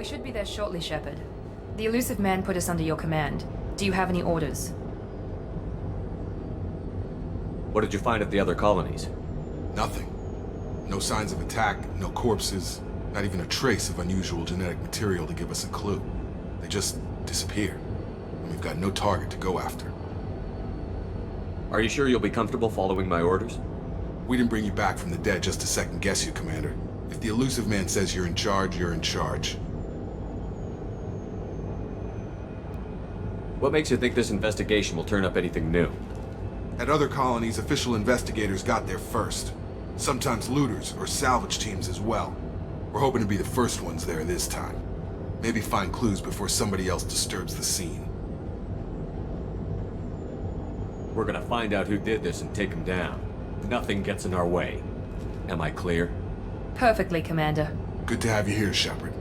should be there shortly, Shepard. The elusive man put us under your command. Do you have any orders? What did you find at the other colonies? Nothing. No signs of attack, no corpses, not even a trace of unusual genetic material to give us a clue. They just disappeared, and we've got no target to go after. Are you sure you'll be comfortable following my orders? We didn't bring you back from the dead just to second guess you, Commander. If the elusive man says you're in charge, you're in charge. What makes you think this investigation will turn up anything new? At other colonies, official investigators got there first. Sometimes looters or salvage teams as well. We're hoping to be the first ones there this time. Maybe find clues before somebody else disturbs the scene. We're gonna find out who did this and take him down. Nothing gets in our way. Am I clear? Perfectly, Commander. Good to have you here, Shepard.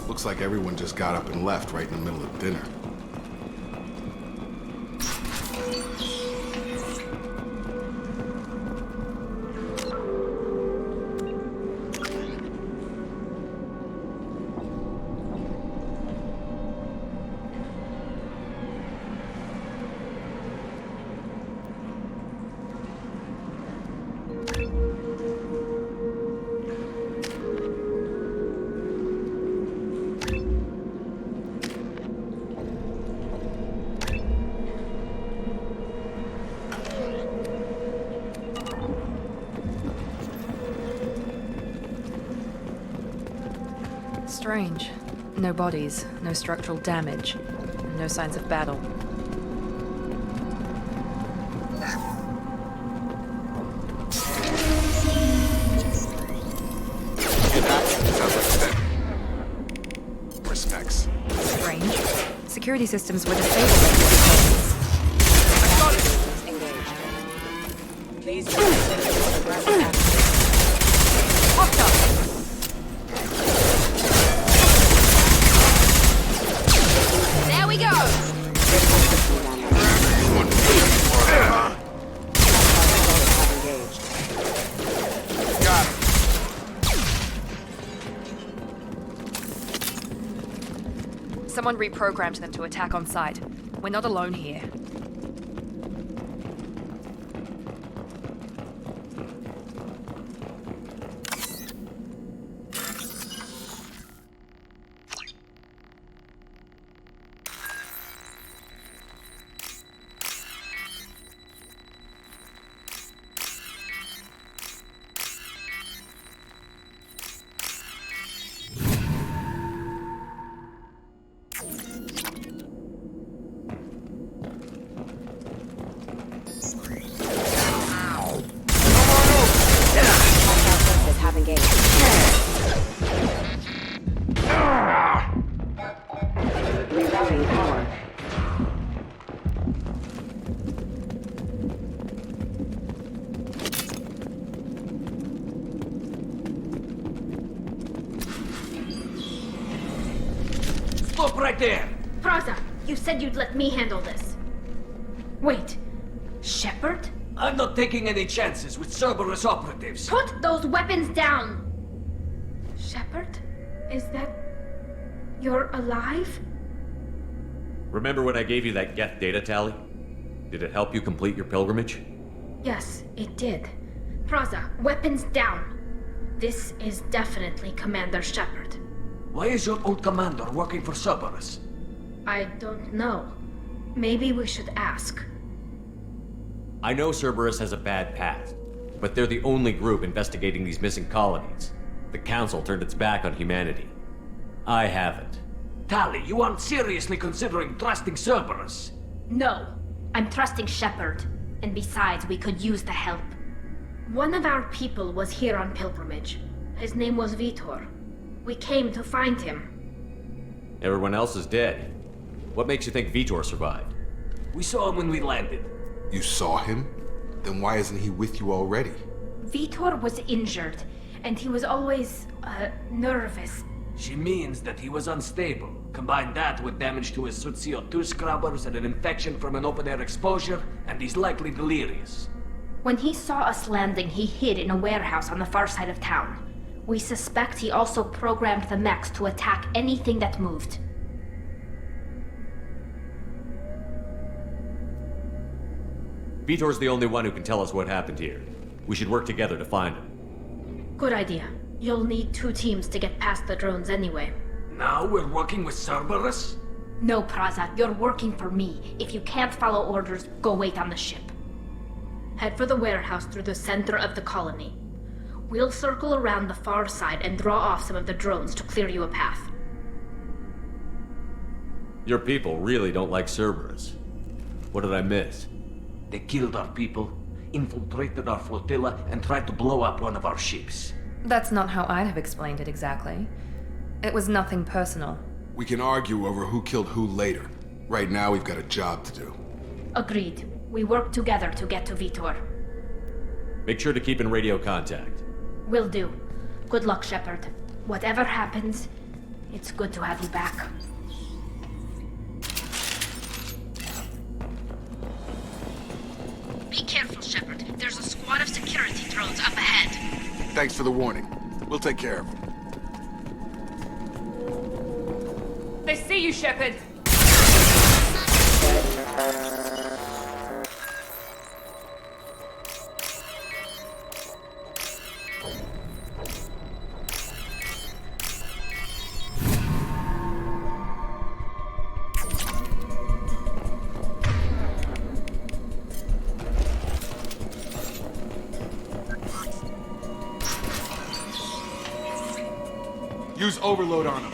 Looks like everyone just got up and left right in the middle of dinner. Strange. No bodies, no structural damage, and no signs of battle. Respects. Strange. Security systems were disabled at these colonies. Engaged. Please consider aggressive action. Hostile! There we go! Got it. Someone reprogrammed them to attack on sight. We're not alone here. Stop right there! Praza, you said you'd let me handle this. Wait, Shepard? I'm not taking any chances with Cerberus operatives. Put those weapons down! Shepard? Is that... you're alive? Remember when I gave you that Geth data tally? Did it help you complete your pilgrimage? Yes, it did. Praza, weapons down. This is definitely Commander Shepard. Why is your old commander working for Cerberus? I don't know. Maybe we should ask. I know Cerberus has a bad past, but they're the only group investigating these missing colonies. The Council turned its back on humanity. I haven't. Tali, you aren't seriously considering trusting Cerberus? No, I'm trusting Shepard. And besides, we could use the help. One of our people was here on pilgrimage. His name was Vitor. We came to find him. Everyone else is dead. What makes you think Vitor survived? We saw him when we landed. You saw him? Then why isn't he with you already? Vitor was injured, and he was always, nervous. She means that he was unstable. Combine that with damage to his suit CO2 scrubbers and an infection from an open-air exposure, and he's likely delirious. When he saw us landing, he hid in a warehouse on the far side of town. We suspect he also programmed the mechs to attack anything that moved. Vitor's the only one who can tell us what happened here. We should work together to find him. Good idea. You'll need 2 teams to get past the drones anyway. Now we're working with Cerberus? No, Praza, you're working for me. If you can't follow orders, go wait on the ship. Head for the warehouse through the center of the colony. We'll circle around the far side and draw off some of the drones to clear you a path. Your people really don't like Cerberus. What did I miss? They killed our people, infiltrated our flotilla, and tried to blow up one of our ships. That's not how I'd have explained it exactly. It was nothing personal. We can argue over who killed who later. Right now, we've got a job to do. Agreed. We work together to get to Vitor. Make sure to keep in radio contact. Will do. Good luck, Shepard. Whatever happens, it's good to have you back. Be careful, Shepard. There's a squad of security drones up ahead. Thanks for the warning. We'll take care of them. They see you, Shepard! Use overload on them.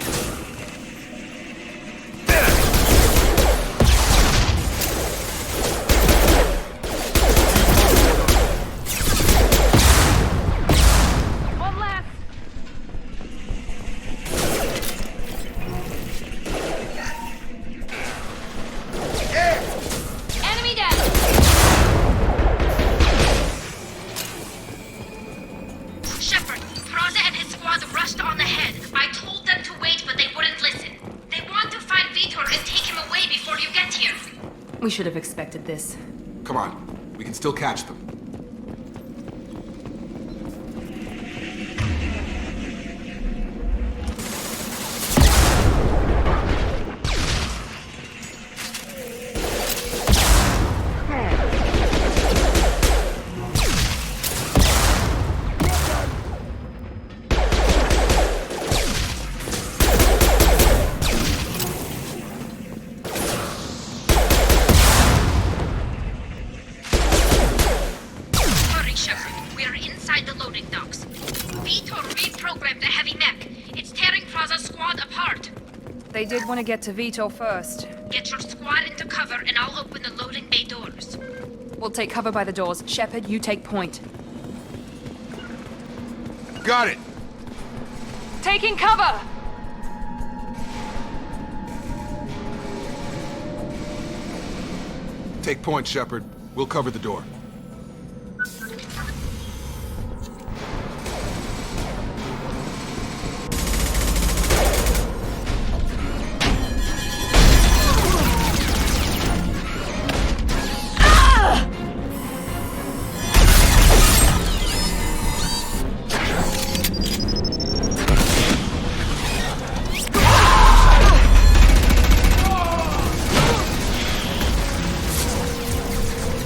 One left! Enemy down! Shepard, Praza and his squad rushed on ahead. I told them to wait, but they wouldn't listen. They want to find Vitor and take him away before you get here. We should have expected this. Come on. We can still catch them. Hurry, Shepard. We're inside the loading docks. Vitor reprogrammed the heavy mech. It's tearing Praza's squad apart. They did want to get to Vitor first. Get your squad into cover and I'll open the loading bay doors. We'll take cover by the doors. Shepard, you take point. Got it! Taking cover! Take point, Shepard. We'll cover the door.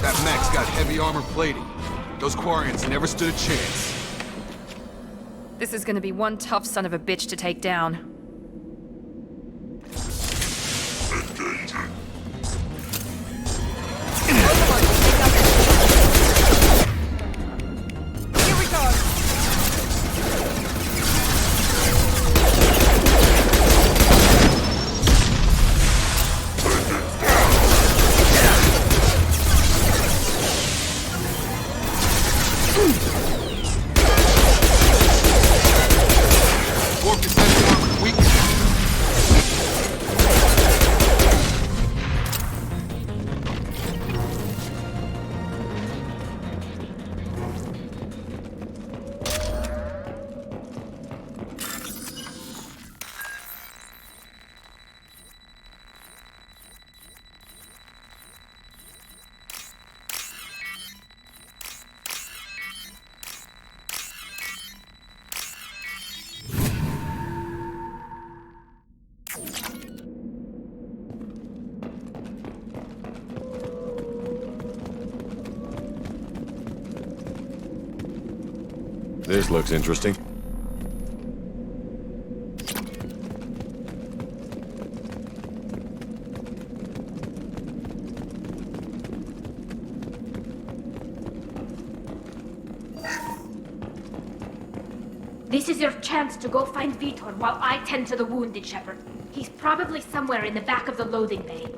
That mech's got heavy armor plating. Those Quarians never stood a chance. This is gonna be one tough son of a bitch to take down. Here we go! This looks interesting. This is your chance to go find Vitor while I tend to the wounded, Shepard. He's probably somewhere in the back of the loading bay.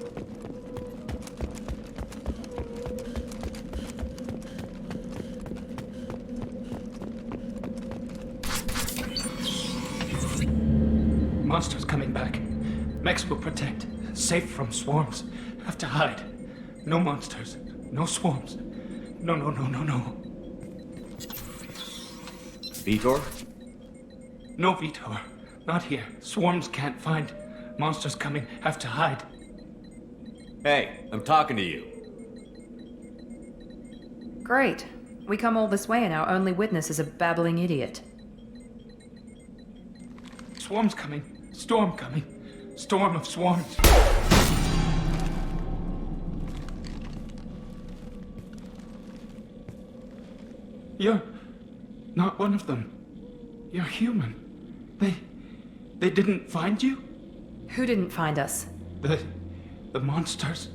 Monsters coming back. Mechs will protect. Safe from swarms. Have to hide. No monsters. No swarms. No. Vitor? No Vitor. Not here. Swarms can't find. Monsters coming. Have to hide. Hey, I'm talking to you. Great. We come all this way and our only witness is a babbling idiot. Swarms coming. Storm coming. Storm of swarms. You're not one of them. You're human. They didn't find you? Who didn't find us? The monsters.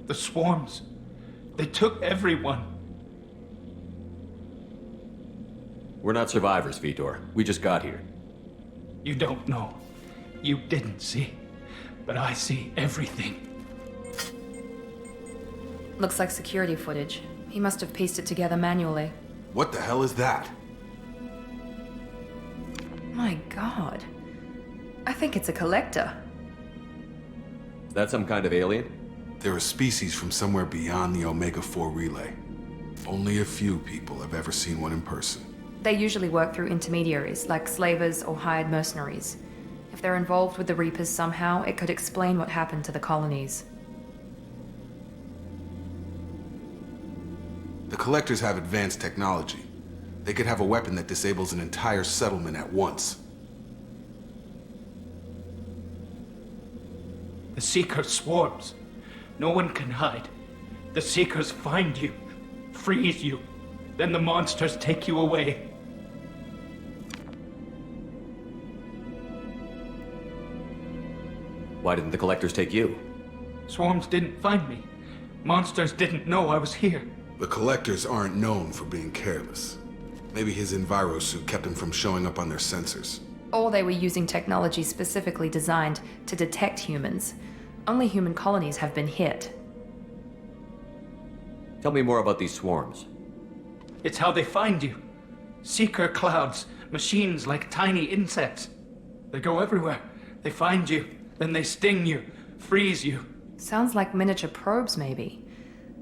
The swarms. They took everyone. We're not survivors, Vitor. We just got here. You don't know. You didn't see. But I see everything. Looks like security footage. He must have pieced it together manually. What the hell is that? My god. I think it's a collector. Is that some kind of alien? They're a species from somewhere beyond the Omega-4 relay. Only a few people have ever seen one in person. They usually work through intermediaries, like slavers or hired mercenaries. If they're involved with the Reapers somehow, it could explain what happened to the colonies. The Collectors have advanced technology. They could have a weapon that disables an entire settlement at once. The Seeker swarms. No one can hide. The Seekers find you, freeze you, then the monsters take you away. Why didn't the Collectors take you? Swarms didn't find me. Monsters didn't know I was here. The Collectors aren't known for being careless. Maybe his Enviro suit kept him from showing up on their sensors. Or they were using technology specifically designed to detect humans. Only human colonies have been hit. Tell me more about these swarms. It's how they find you. Seeker clouds, machines like tiny insects. They go everywhere. They find you, then they sting you, freeze you. Sounds like miniature probes, maybe.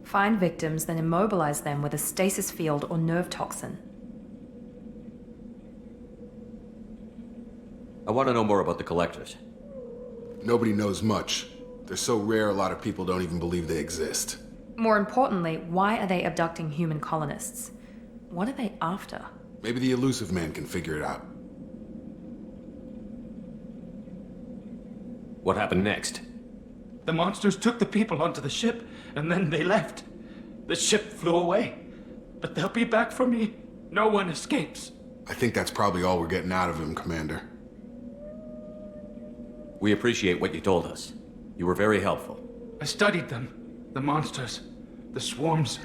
Find victims, then immobilize them with a stasis field or nerve toxin. I want to know more about the Collectors. Nobody knows much. They're so rare a lot of people don't even believe they exist. More importantly, why are they abducting human colonists? What are they after? Maybe the Elusive Man can figure it out. What happened next? The monsters took the people onto the ship, and then they left. The ship flew away. But they'll be back for me. No one escapes. I think that's probably all we're getting out of him, Commander. We appreciate what you told us. You were very helpful. I studied them. The monsters. The swarms.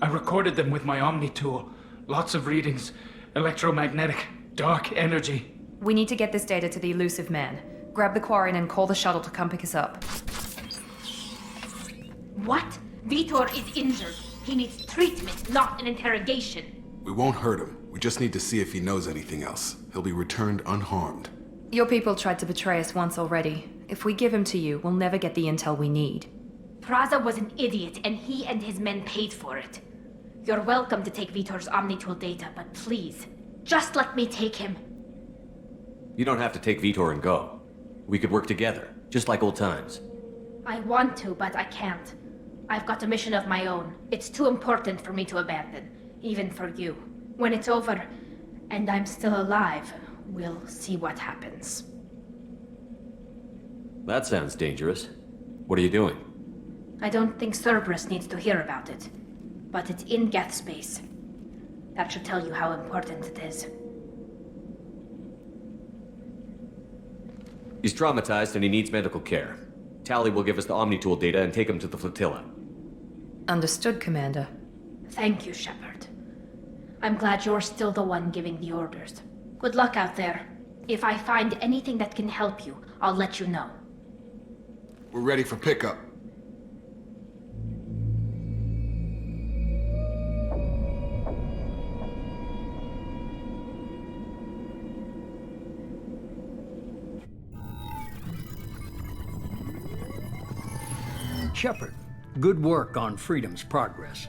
I recorded them with my Omni tool. Lots of readings. Electromagnetic. Dark energy. We need to get this data to the Elusive Man. Grab the Quarian and call the shuttle to come pick us up. What? Vitor is injured. He needs treatment, not an interrogation. We won't hurt him. We just need to see if he knows anything else. He'll be returned unharmed. Your people tried to betray us once already. If we give him to you, we'll never get the intel we need. Praza was an idiot, and he and his men paid for it. You're welcome to take Vitor's Omnitool data, but please, just let me take him. You don't have to take Vitor and go. We could work together, just like old times. I want to, but I can't. I've got a mission of my own. It's too important for me to abandon, even for you. When it's over, and I'm still alive, we'll see what happens. That sounds dangerous. What are you doing? I don't think Cerberus needs to hear about it, but it's in Geth space. That should tell you how important it is. He's traumatized and he needs medical care. Tally will give us the Omni-Tool data and take him to the flotilla. Understood, Commander. Thank you, Shepard. I'm glad you're still the one giving the orders. Good luck out there. If I find anything that can help you, I'll let you know. We're ready for pickup. Shepard, good work on Freedom's progress.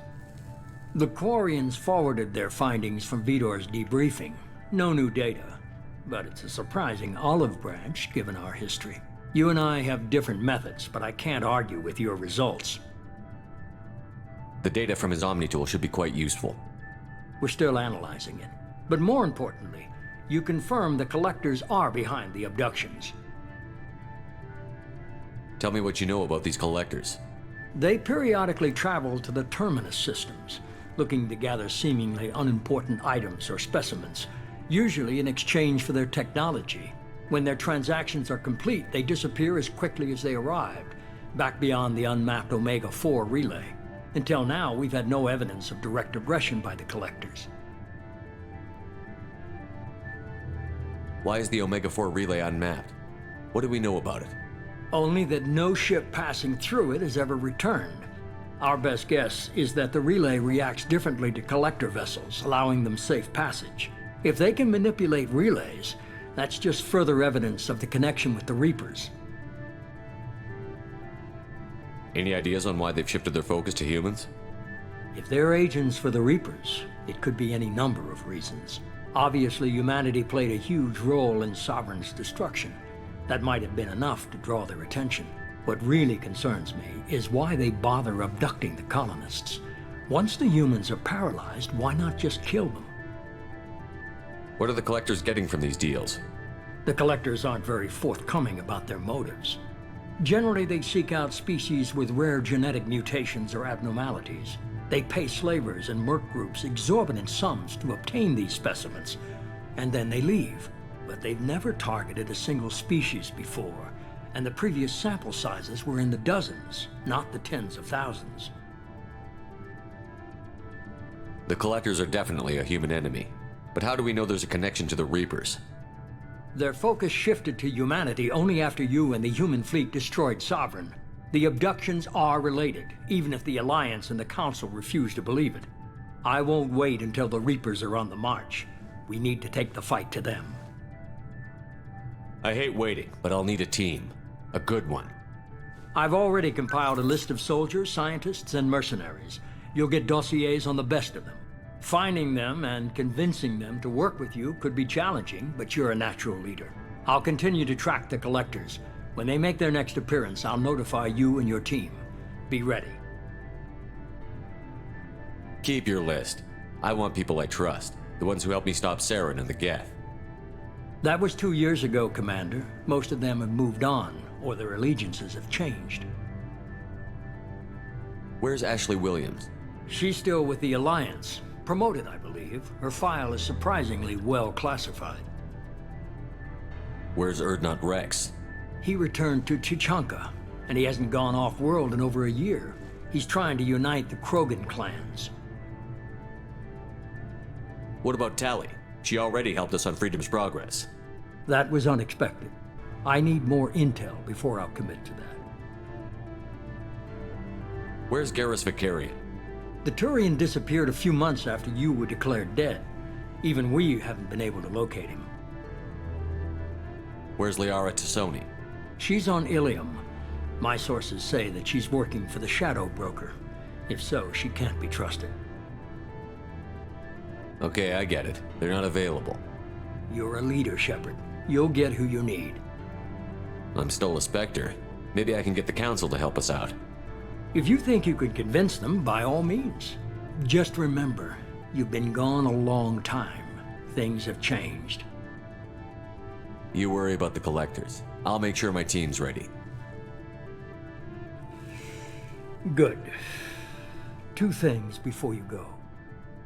The Quarians forwarded their findings from Vidor's debriefing. No new data, but it's a surprising olive branch given our history. You and I have different methods, but I can't argue with your results. The data from his Omni-Tool should be quite useful. We're still analyzing it. But more importantly, you confirm the Collectors are behind the abductions. Tell me what you know about these collectors. They periodically travel to the Terminus systems, looking to gather seemingly unimportant items or specimens, usually in exchange for their technology. When their transactions are complete, they disappear as quickly as they arrived, back beyond the unmapped Omega-4 relay. Until now, we've had no evidence of direct aggression by the Collectors. Why is the Omega-4 relay unmapped? What do we know about it? Only that no ship passing through it has ever returned. Our best guess is that the relay reacts differently to collector vessels, allowing them safe passage. If they can manipulate relays, that's just further evidence of the connection with the Reapers. Any ideas on why they've shifted their focus to humans? If they're agents for the Reapers, it could be any number of reasons. Obviously, humanity played a huge role in Sovereign's destruction. That might have been enough to draw their attention. What really concerns me is why they bother abducting the colonists. Once the humans are paralyzed, why not just kill them? What are the Collectors getting from these deals? The Collectors aren't very forthcoming about their motives. Generally, they seek out species with rare genetic mutations or abnormalities. They pay slavers and merc groups exorbitant sums to obtain these specimens, and then they leave. But they've never targeted a single species before, and the previous sample sizes were in the dozens, not the tens of thousands. The Collectors are definitely a human enemy, but how do we know there's a connection to the Reapers? Their focus shifted to humanity only after you and the human fleet destroyed Sovereign. The abductions are related, even if the Alliance and the Council refuse to believe it. I won't wait until the Reapers are on the march. We need to take the fight to them. I hate waiting, but I'll need a team. A good one. I've already compiled a list of soldiers, scientists, and mercenaries. You'll get dossiers on the best of them. Finding them and convincing them to work with you could be challenging, but you're a natural leader. I'll continue to track the Collectors. When they make their next appearance, I'll notify you and your team. Be ready. Keep your list. I want people I trust. The ones who helped me stop Saren and the Geth. That was 2 years ago, Commander. Most of them have moved on, or their allegiances have changed. Where's Ashley Williams? She's still with the Alliance. Promoted, I believe. Her file is surprisingly well classified. Where's Erdnot Rex? He returned to Chichanka, and he hasn't gone off-world in over a year. He's trying to unite the Krogan clans. What about Tally? She already helped us on Freedom's progress. That was unexpected. I need more intel before I'll commit to that. Where's Garrus Vicarian? The Turian disappeared a few months after you were declared dead. Even we haven't been able to locate him. Where's Liara Tassoni? She's on Ilium. My sources say that she's working for the Shadow Broker. If so, she can't be trusted. Okay, I get it. They're not available. You're a leader, Shepard. You'll get who you need. I'm still a Spectre. Maybe I can get the Council to help us out. If you think you can convince them, by all means. Just remember, you've been gone a long time. Things have changed. You worry about the Collectors. I'll make sure my team's ready. Good. 2 things before you go.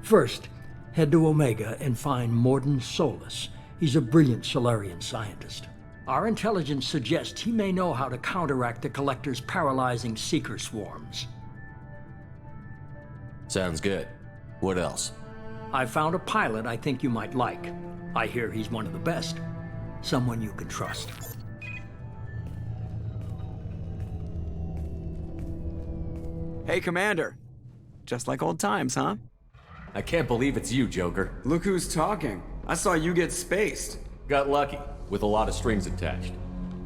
First, Head to Omega and find Morden Solus. He's a brilliant Solarian scientist. Our intelligence suggests he may know how to counteract the Collector's paralyzing Seeker swarms. Sounds good. What else? I found a pilot I think you might like. I hear he's one of the best. Someone you can trust. Hey, Commander. Just like old times, huh? I can't believe it's you, Joker. Look who's talking. I saw you get spaced. Got lucky, with a lot of strings attached.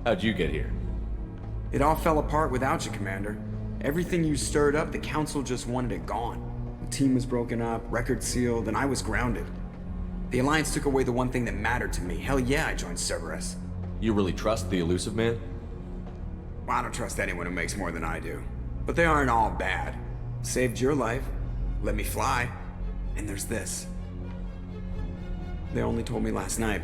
How'd you get here? It all fell apart without you, Commander. Everything you stirred up, the Council just wanted it gone. The team was broken up, record sealed, and I was grounded. The Alliance took away the one thing that mattered to me. Hell yeah, I joined Cerberus. You really trust the Elusive Man? Well, I don't trust anyone who makes more than I do. But they aren't all bad. Saved your life, let me fly, and there's this. They only told me last night.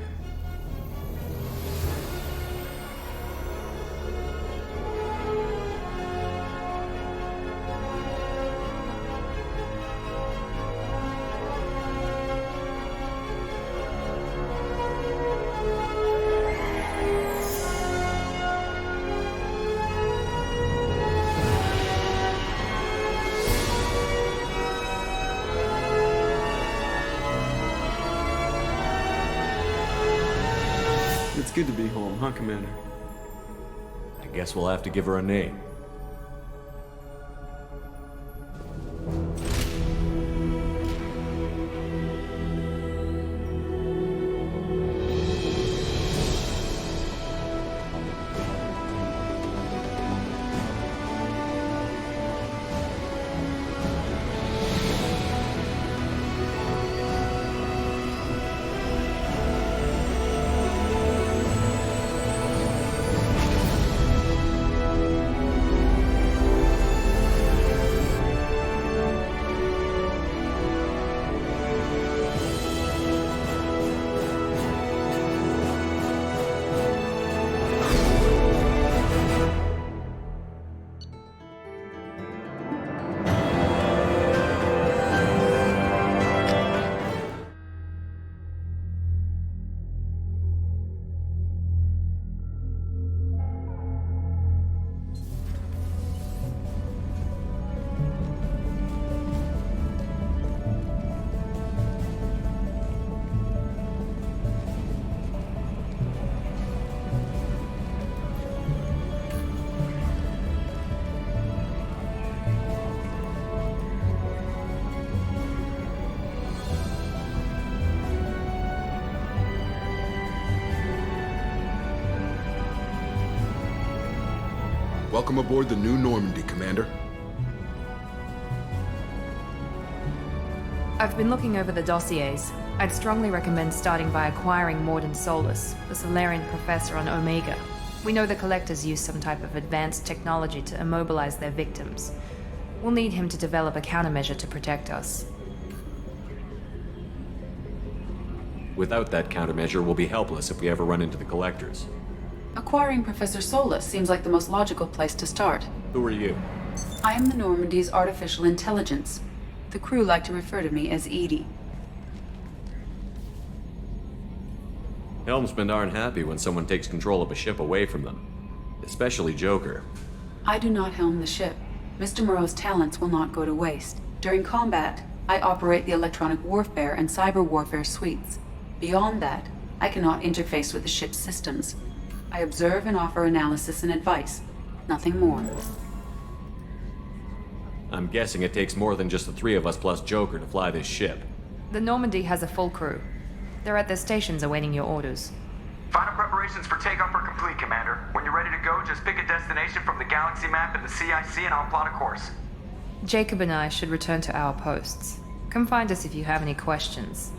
It's good to be home, huh, Commander? I guess we'll have to give her a name. Welcome aboard the new Normandy, Commander. I've been looking over the dossiers. I'd strongly recommend starting by acquiring Morden Solus, the Solarian professor on Omega. We know the Collectors use some type of advanced technology to immobilize their victims. We'll need him to develop a countermeasure to protect us. Without that countermeasure, we'll be helpless if we ever run into the Collectors. Acquiring Professor Solus seems like the most logical place to start. Who are you? I am the Normandy's artificial intelligence. The crew like to refer to me as Edie. Helmsmen aren't happy when someone takes control of a ship away from them. Especially Joker. I do not helm the ship. Mr. Moreau's talents will not go to waste. During combat, I operate the electronic warfare and cyber warfare suites. Beyond that, I cannot interface with the ship's systems. I observe and offer analysis and advice. Nothing more. I'm guessing it takes more than just the three of us plus Joker to fly this ship. The Normandy has a full crew. They're at their stations awaiting your orders. Final preparations for takeoff are complete, Commander. When you're ready to go, just pick a destination from the galaxy map in the CIC and I'll plot a course. Jacob and I should return to our posts. Come find us if you have any questions.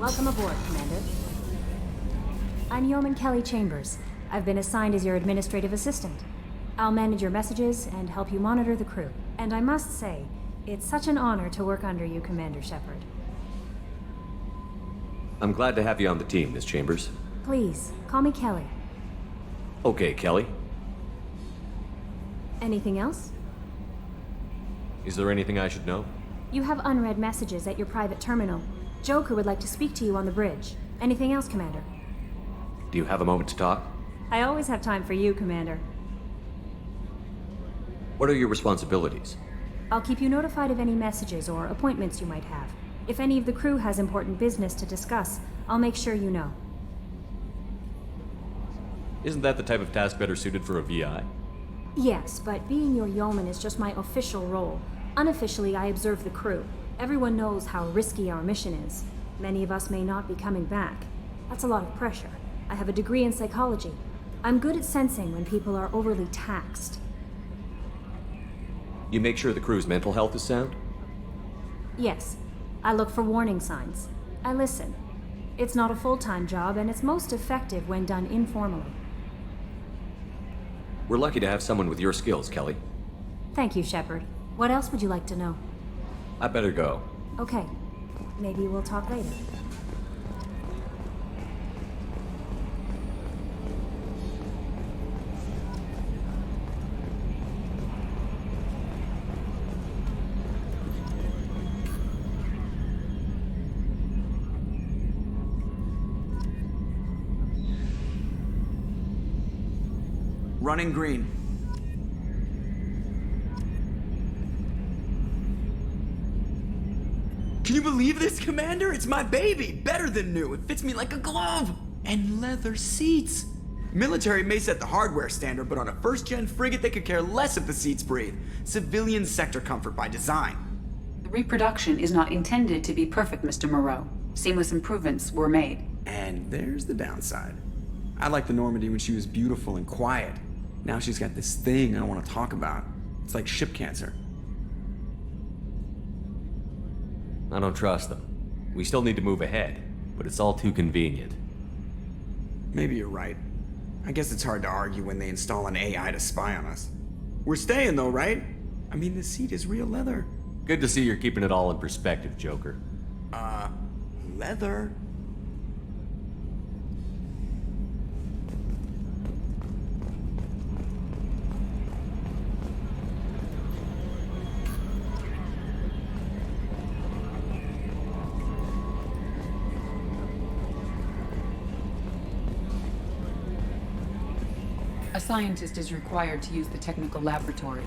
Welcome aboard, Commander. I'm Yeoman Kelly Chambers. I've been assigned as your administrative assistant. I'll manage your messages and help you monitor the crew. And I must say, it's such an honor to work under you, Commander Shepard. I'm glad to have you on the team, Miss Chambers. Please, call me Kelly. Okay, Kelly. Anything else? Is there anything I should know? You have unread messages at your private terminal. Joker would like to speak to you on the bridge. Anything else, Commander? Do you have a moment to talk? I always have time for you, Commander. What are your responsibilities? I'll keep you notified of any messages or appointments you might have. If any of the crew has important business to discuss, I'll make sure you know. Isn't that the type of task better suited for a VI? Yes, but being your yeoman is just my official role. Unofficially, I observe the crew. Everyone knows how risky our mission is. Many of us may not be coming back. That's a lot of pressure. I have a degree in psychology. I'm good at sensing when people are overly taxed. You make sure the crew's mental health is sound? Yes. I look for warning signs. I listen. It's not a full-time job, and it's most effective when done informally. We're lucky to have someone with your skills, Kelly. Thank you, Shepard. What else would you like to know? I better go. Okay. Maybe we'll talk later. Running green. Can you believe this, Commander? It's my baby! Better than new. It fits me like a glove! And leather seats! Military may set the hardware standard, but on a first-gen frigate, they could care less if the seats breathe. Civilian sector comfort by design. The reproduction is not intended to be perfect, Mr. Moreau. Seamless improvements were made. And there's the downside. I liked the Normandy when she was beautiful and quiet. Now she's got this thing I don't want to talk about. It's like ship cancer. I don't trust them. We still need to move ahead, but it's all too convenient. Maybe you're right. I guess it's hard to argue when they install an AI to spy on us. We're staying though, right? I mean, the seat is real leather. Good to see you're keeping it all in perspective, Joker. Leather? A scientist is required to use the technical laboratory.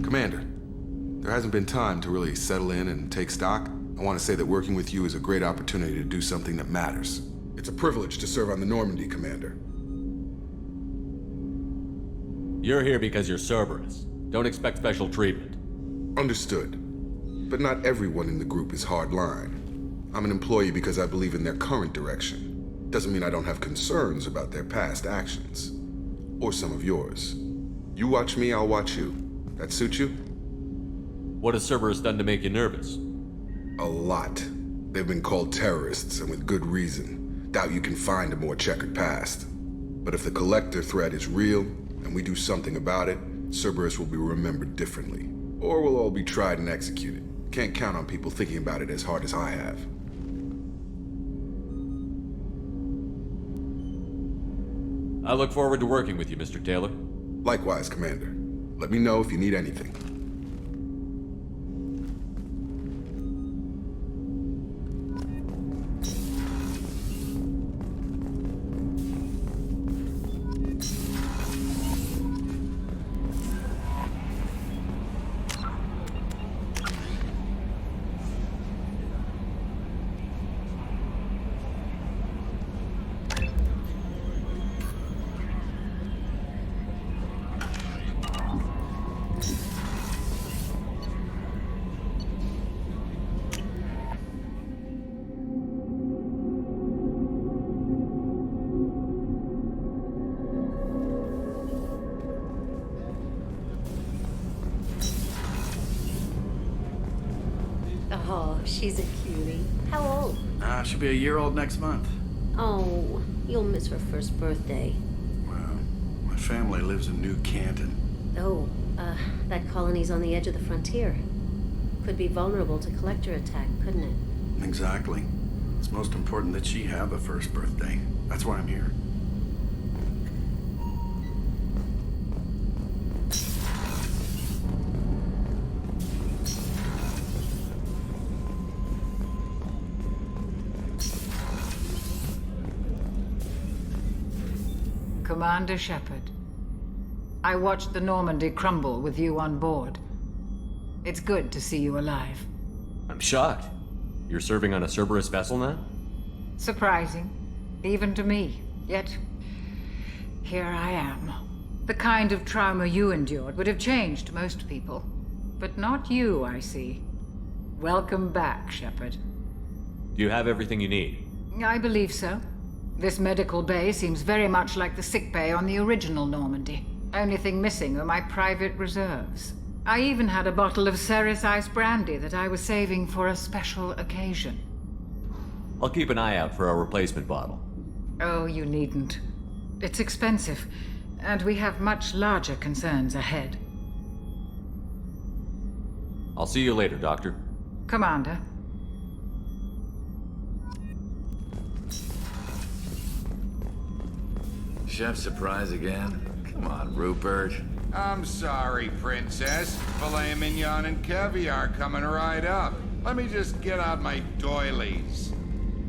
Commander, there hasn't been time to really settle in and take stock. I want to say that working with you is a great opportunity to do something that matters. It's a privilege to serve on the Normandy, Commander. You're here because you're Cerberus. Don't expect special treatment. Understood. But not everyone in the group is hardline. I'm an employee because I believe in their current direction. Doesn't mean I don't have concerns about their past actions. Or some of yours. You watch me, I'll watch you. That suit you? What has Cerberus done to make you nervous? A lot. They've been called terrorists, and with good reason. Doubt you can find a more checkered past. But if the Collector threat is real, and we do something about it, Cerberus will be remembered differently. Or we'll all be tried and executed. Can't count on people thinking about it as hard as I have. I look forward to working with you, Mr. Taylor. Likewise, Commander. Let me know if you need anything. Oh, she's a cutie. How old? She'll be a year old next month. Oh, you'll miss her first birthday. Well, my family lives in New Canton. Oh, that colony's on the edge of the frontier. Could be vulnerable to collector attack, couldn't it? Exactly. It's most important that she have a first birthday. That's why I'm here. Commander Shepard, I watched the Normandy crumble with you on board. It's good to see you alive. I'm shocked. You're serving on a Cerberus vessel now? Surprising, even to me. Yet, here I am. The kind of trauma you endured would have changed most people. But not you, I see. Welcome back, Shepard. Do you have everything you need? I believe so. This medical bay seems very much like the sick bay on the original Normandy. Only thing missing are my private reserves. I even had a bottle of Ceres Ice brandy that I was saving for a special occasion. I'll keep an eye out for a replacement bottle. Oh, you needn't. It's expensive, and we have much larger concerns ahead. I'll see you later, Doctor. Commander. Chef surprise again? Come on, Rupert. I'm sorry, Princess. Filet mignon and caviar coming right up. Let me just get out my doilies.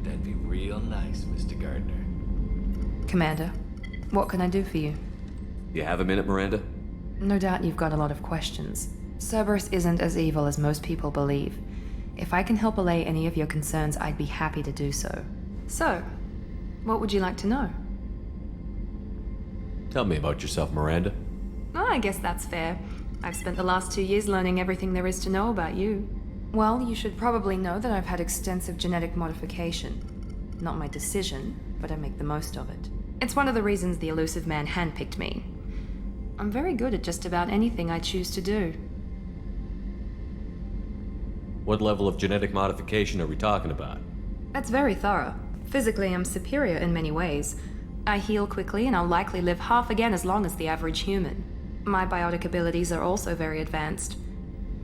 That'd be real nice, Mr. Gardner. Commander, what can I do for you? You have a minute, Miranda? No doubt you've got a lot of questions. Cerberus isn't as evil as most people believe. If I can help allay any of your concerns, I'd be happy to do so. So, what would you like to know? Tell me about yourself, Miranda. Oh, I guess that's fair. I've spent the last 2 years learning everything there is to know about you. Well, you should probably know that I've had extensive genetic modification. Not my decision, but I make the most of it. It's one of the reasons the elusive man handpicked me. I'm very good at just about anything I choose to do. What level of genetic modification are we talking about? That's very thorough. Physically, I'm superior in many ways. I heal quickly, and I'll likely live half again as long as the average human. My biotic abilities are also very advanced.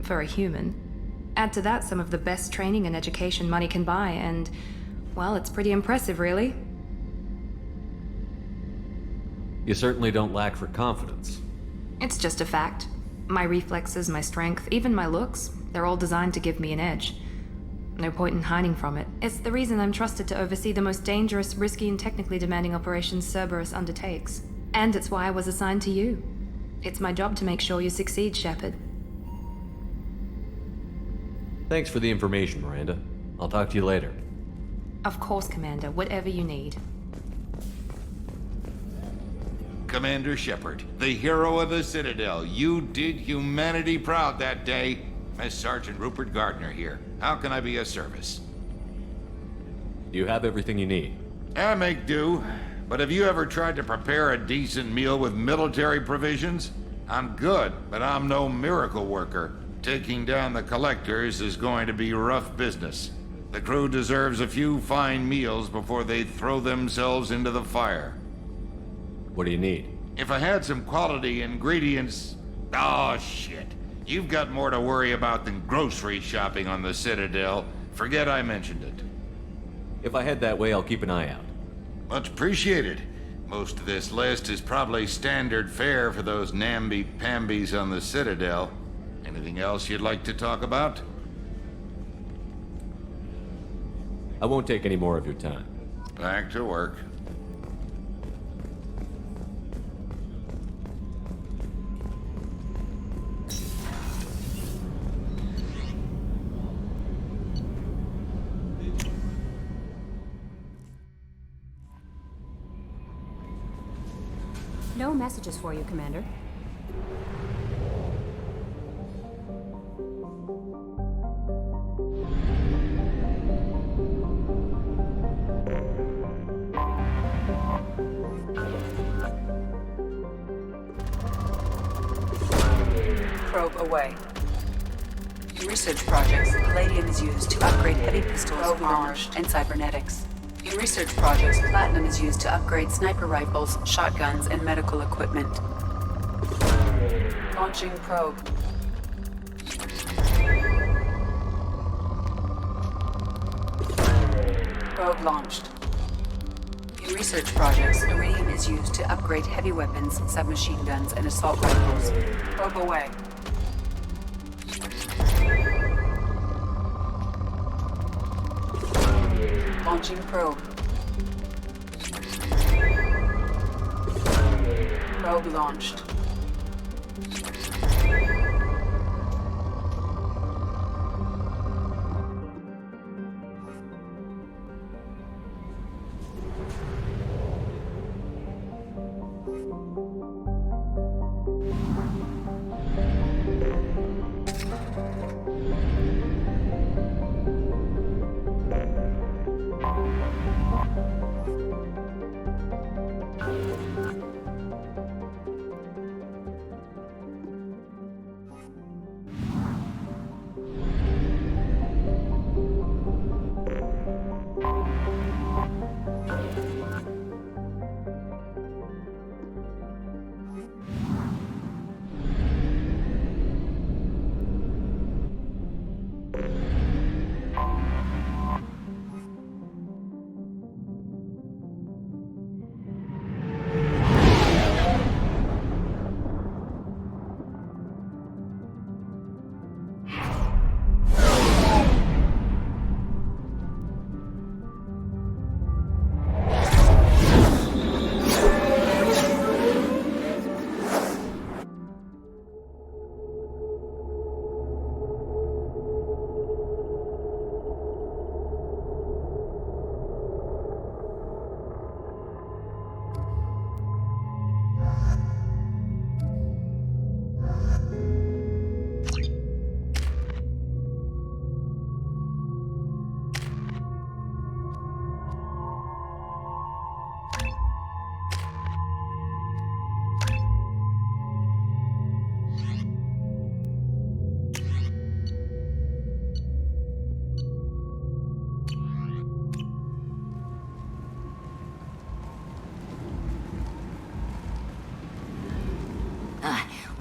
For a human. Add to that some of the best training and education money can buy, and, well, it's pretty impressive, really. You certainly don't lack for confidence. It's just a fact. My reflexes, my strength, even my looks, they're all designed to give me an edge. No point in hiding from it. It's the reason I'm trusted to oversee the most dangerous, risky, and technically demanding operations Cerberus undertakes. And it's why I was assigned to you. It's my job to make sure you succeed, Shepard. Thanks for the information, Miranda. I'll talk to you later. Of course, Commander. Whatever you need. Commander Shepard, the hero of the Citadel. You did humanity proud that day. Miss Sergeant Rupert Gardner here. How can I be of service? You have everything you need. I make do. But have you ever tried to prepare a decent meal with military provisions? I'm good, but I'm no miracle worker. Taking down the collectors is going to be rough business. The crew deserves a few fine meals before they throw themselves into the fire. What do you need? If I had some quality ingredients... Oh, shit. You've got more to worry about than grocery shopping on the Citadel. Forget I mentioned it. If I head that way, I'll keep an eye out. Much appreciated. Most of this list is probably standard fare for those namby-pambies on the Citadel. Anything else you'd like to talk about? I won't take any more of your time. Back to work. No messages for you, Commander. Probe away. In research projects, palladium is used to upgrade heavy pistols, armor, and cybernetics. In research projects, platinum is used to upgrade sniper rifles, shotguns, and medical equipment. Launching probe. Probe launched. In research projects, iridium is used to upgrade heavy weapons, submachine guns, and assault rifles. Probe away. Launching probe. Probe launched.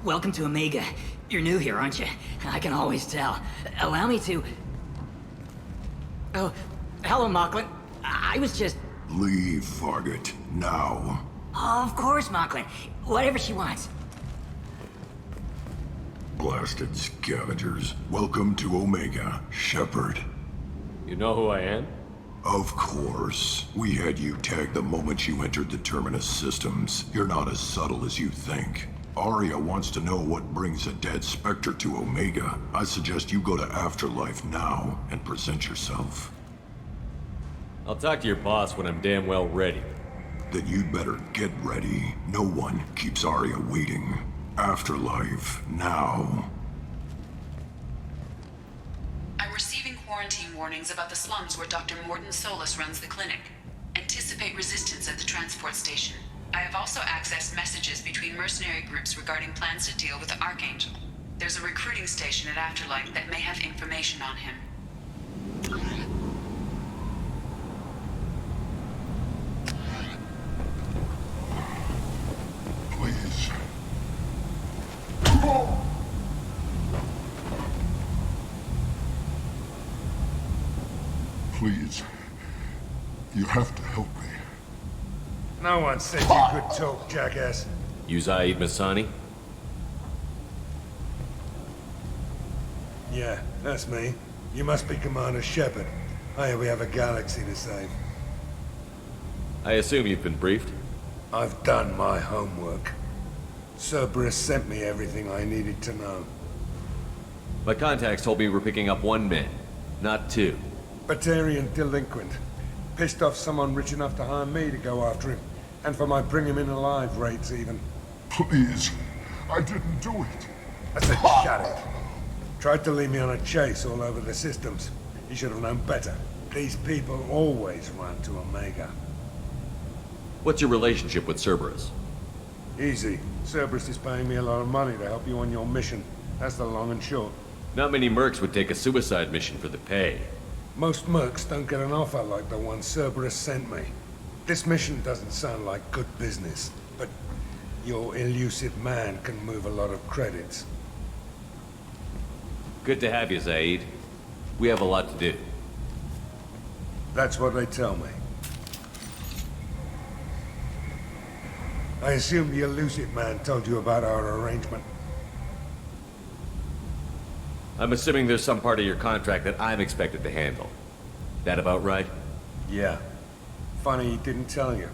Welcome to Omega. You're new here, aren't you? I can always tell. Allow me to... Oh, hello, Mocklin. I was just... Leave, Fargate. Now. Oh, of course, Mocklin. Whatever she wants. Blasted scavengers. Welcome to Omega, Shepard. You know who I am? Of course. We had you tagged the moment you entered the Terminus systems. You're not as subtle as you think. Arya wants to know what brings a dead Spectre to Omega. I suggest you go to Afterlife now and present yourself. I'll talk to your boss when I'm damn well ready. Then you'd better get ready. No one keeps Arya waiting. Afterlife now. I'm receiving quarantine warnings about the slums where Dr. Mordin Solus runs the clinic. Anticipate resistance at the transport station. I have also accessed messages between mercenary groups regarding plans to deal with the Archangel. There's a recruiting station at Afterlife that may have information on him. Please. You have to help me. No one said you could talk, jackass. You Zaid Masani? Yeah, that's me. You must be Commander Shepard. Hey, we have a galaxy to save. I assume you've been briefed? I've done my homework. Cerberus sent me everything I needed to know. My contacts told me we're picking up 1 man, not 2. Batarian delinquent. Pissed off someone rich enough to hire me to go after him. And for my bring him in alive rates even. Please. I didn't do it. I said shut it. Tried to lead me on a chase all over the systems. He should have known better. These people always run to Omega. What's your relationship with Cerberus? Easy. Cerberus is paying me a lot of money to help you on your mission. That's the long and short. Not many mercs would take a suicide mission for the pay. Most mercs don't get an offer like the one Cerberus sent me. This mission doesn't sound like good business, but your elusive man can move a lot of credits. Good to have you, Zaid. We have a lot to do. That's what they tell me. I assume the elusive man told you about our arrangement. I'm assuming there's some part of your contract that I'm expected to handle. That about right? Yeah. Funny he didn't tell you.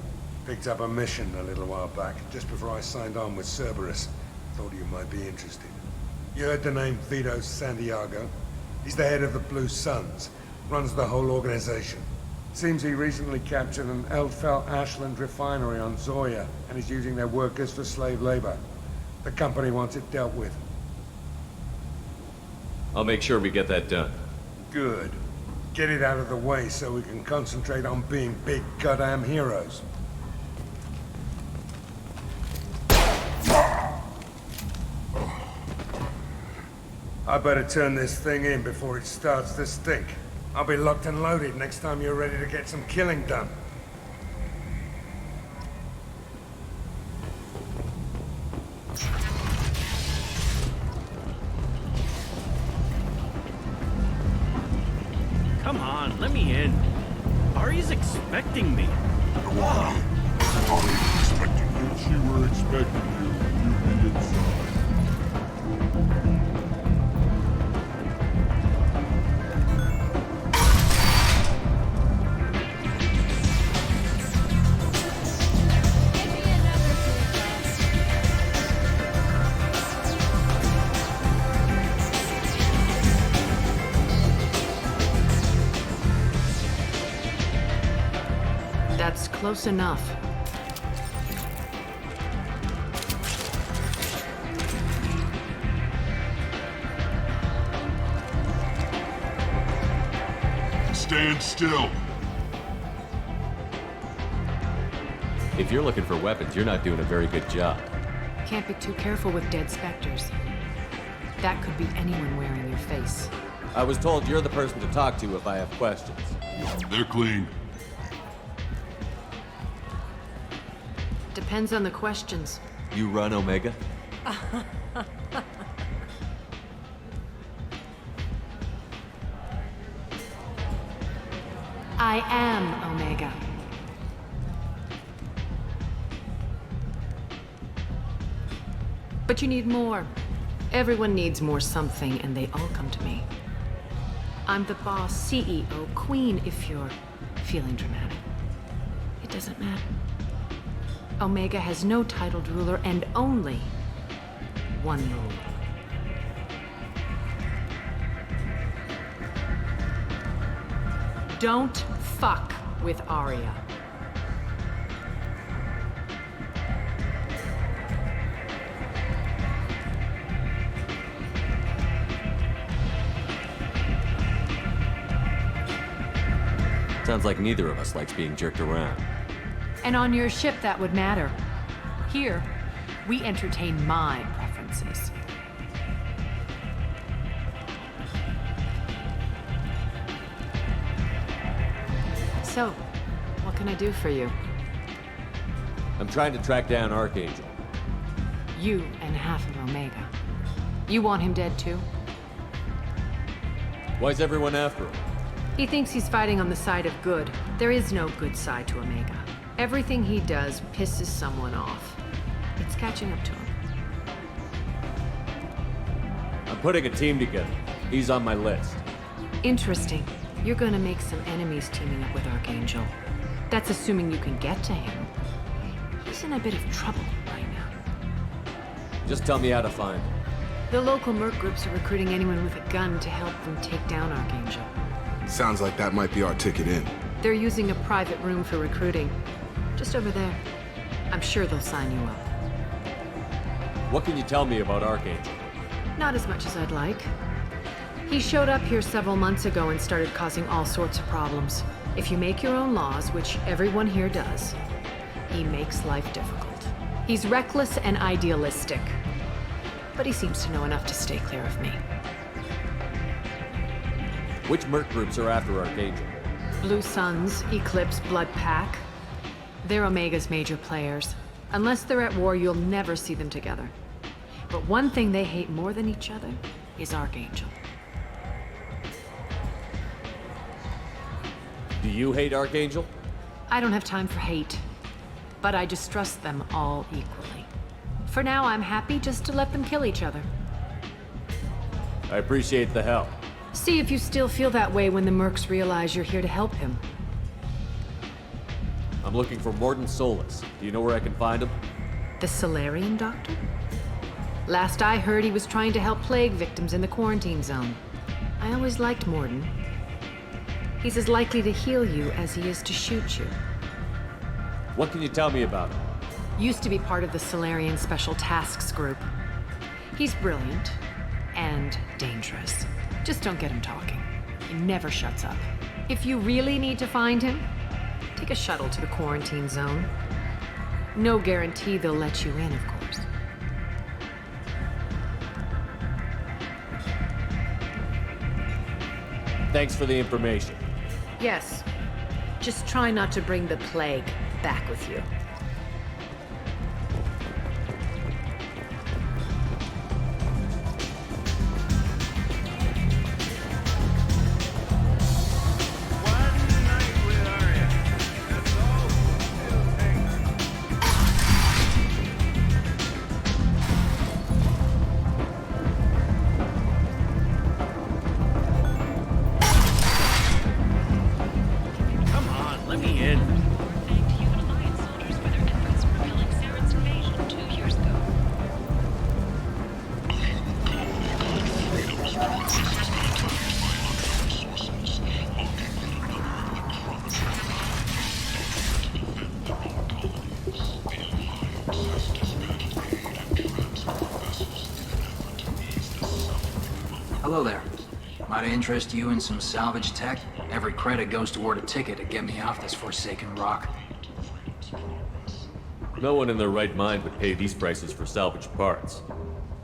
Picked up a mission a little while back, just before I signed on with Cerberus. Thought you might be interested. You heard the name Vito Santiago? He's the head of the Blue Suns. Runs the whole organization. Seems he recently captured an Eldfell Ashland refinery on Zoya, and is using their workers for slave labor. The company wants it dealt with. I'll make sure we get that done. Good. Get it out of the way so we can concentrate on being big goddamn heroes. I better turn this thing in before it starts to stink. I'll be locked and loaded next time you're ready to get some killing done. Come on, let me in. Ari's expecting me. Why? Ari expecting you. If she were expecting you, you'd be inside. That's close enough. Stand still. If you're looking for weapons, you're not doing a very good job. Can't be too careful with dead specters. That could be anyone wearing your face. I was told you're the person to talk to if I have questions. They're clean. Depends on the questions. You run Omega? I am Omega. But you need more. Everyone needs more something, and they all come to me. I'm the boss, CEO, queen, if you're feeling dramatic. It doesn't matter. Omega has no titled ruler and only one rule. Don't fuck with Aria. Sounds like neither of us likes being jerked around. And on your ship, that would matter. Here, we entertain my preferences. So, what can I do for you? I'm trying to track down Archangel. You and half of Omega. You want him dead too? Why's everyone after him? He thinks he's fighting on the side of good. There is no good side to Omega. Everything he does pisses someone off. It's catching up to him. I'm putting a team together. He's on my list. Interesting. You're gonna make some enemies teaming up with Archangel. That's assuming you can get to him. He's in a bit of trouble right now. Just tell me how to find him. The local merc groups are recruiting anyone with a gun to help them take down Archangel. Sounds like that might be our ticket in. They're using a private room for recruiting. Just over there. I'm sure they'll sign you up. What can you tell me about Archangel? Not as much as I'd like. He showed up here several months ago and started causing all sorts of problems. If you make your own laws, which everyone here does, he makes life difficult. He's reckless and idealistic. But he seems to know enough to stay clear of me. Which merc groups are after Archangel? Blue Suns, Eclipse, Blood Pack. They're Omega's major players. Unless they're at war, you'll never see them together. But one thing they hate more than each other is Archangel. Do you hate Archangel? I don't have time for hate, but I distrust them all equally. For now, I'm happy just to let them kill each other. I appreciate the help. See if you still feel that way when the mercs realize you're here to help him. I'm looking for Mordin Solus. Do you know where I can find him? The Solarian doctor? Last I heard, he was trying to help plague victims in the quarantine zone. I always liked Mordin. He's as likely to heal you as he is to shoot you. What can you tell me about him? Used to be part of the Solarian Special Tasks Group. He's brilliant and dangerous. Just don't get him talking. He never shuts up. If you really need to find him, take a shuttle to the quarantine zone. No guarantee they'll let you in, of course. Thanks for the information. Yes. Just try not to bring the plague back with you. Hello there. Might I interest you in some salvage tech? Every credit goes toward a ticket to get me off this forsaken rock. No one in their right mind would pay these prices for salvaged parts.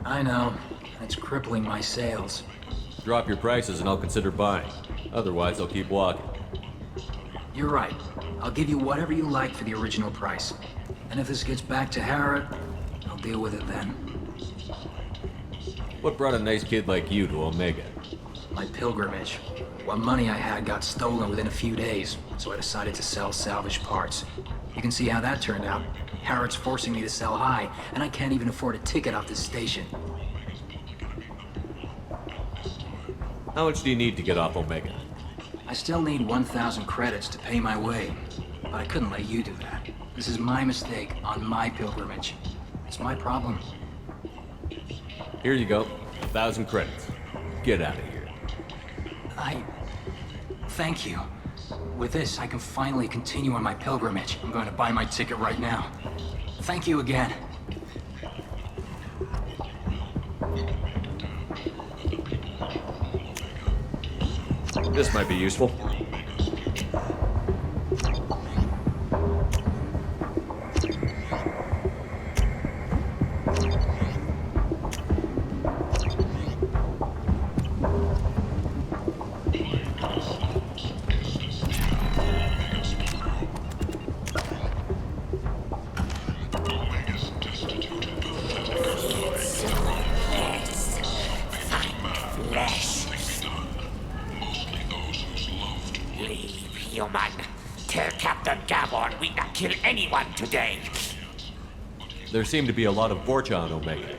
I know. It's crippling my sales. Drop your prices and I'll consider buying. Otherwise, I'll keep walking. You're right. I'll give you whatever you like for the original price. And if this gets back to Harrod, I'll deal with it then. What brought a nice kid like you to Omega? My pilgrimage. What money I had got stolen within a few days, so I decided to sell salvaged parts. You can see how that turned out. Harrod's forcing me to sell high, and I can't even afford a ticket off this station. How much do you need to get off Omega? I still need 1,000 credits to pay my way, but I couldn't let you do that. This is my mistake on my pilgrimage. It's my problem. Here you go. 1,000 credits. Get out of here. Thank you. With this, I can finally continue on my pilgrimage. I'm going to buy my ticket right now. Thank you again. This might be useful. human. Tell Captain Gabon we not kill anyone today. There seem to be a lot of Vorcha on Omega.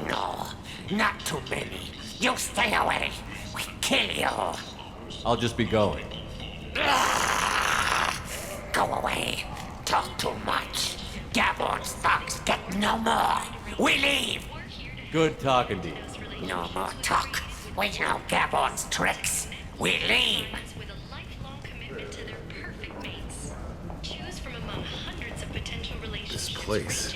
No, not too many. You stay away. We kill you. I'll just be going. Go away. Talk too much. Gabon's thugs get no more. We leave. Good talking to you. No more talk. We know Gabon's tricks. We leave. This place.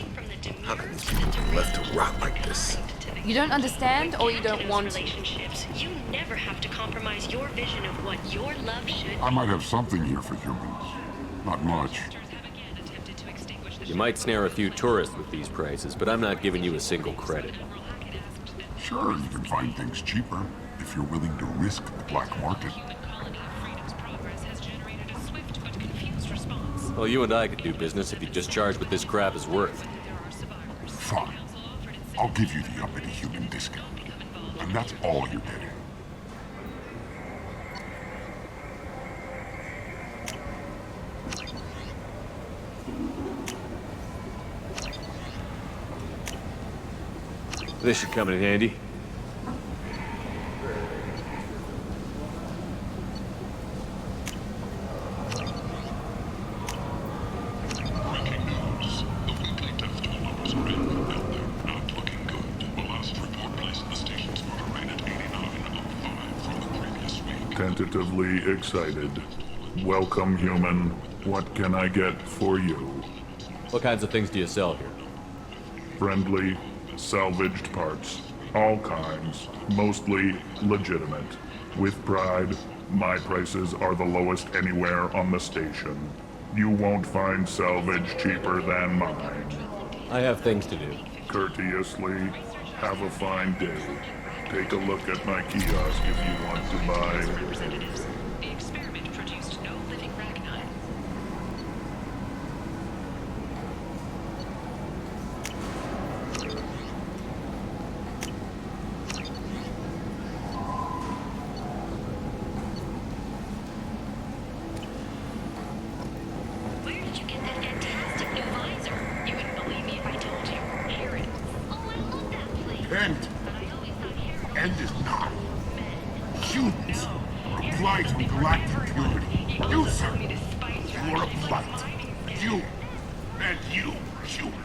How can these people be left to rot like this? You don't understand, or you don't want to? You never have to compromise your vision of what your love should. I might have something here for humans. Not much. You might snare a few tourists with these prices, but I'm not giving you a single credit. Sure, you can find things cheaper if you're willing to risk the black market. Well, you and I could do business if you just charge what this crap is worth. Fine. I'll give you the uppity human discount. And that's all you're getting. This should come in handy. Tentatively excited. Welcome, human. What can I get for you? What kinds of things do you sell here? Friendly, salvaged parts. All kinds. Mostly legitimate. With pride, my prices are the lowest anywhere on the station. You won't find salvage cheaper than mine. I have things to do. Courteously, have a fine day. Take a look at my kiosk if you want to buy. The experiment produced no living Ragnar. Where did you get that fantastic new visor? You wouldn't believe me if I told you. Here it is. Oh, I love that place. End. End is not. Humans are a blight on galactic purity. You, sir, you are a blight. You and you, human.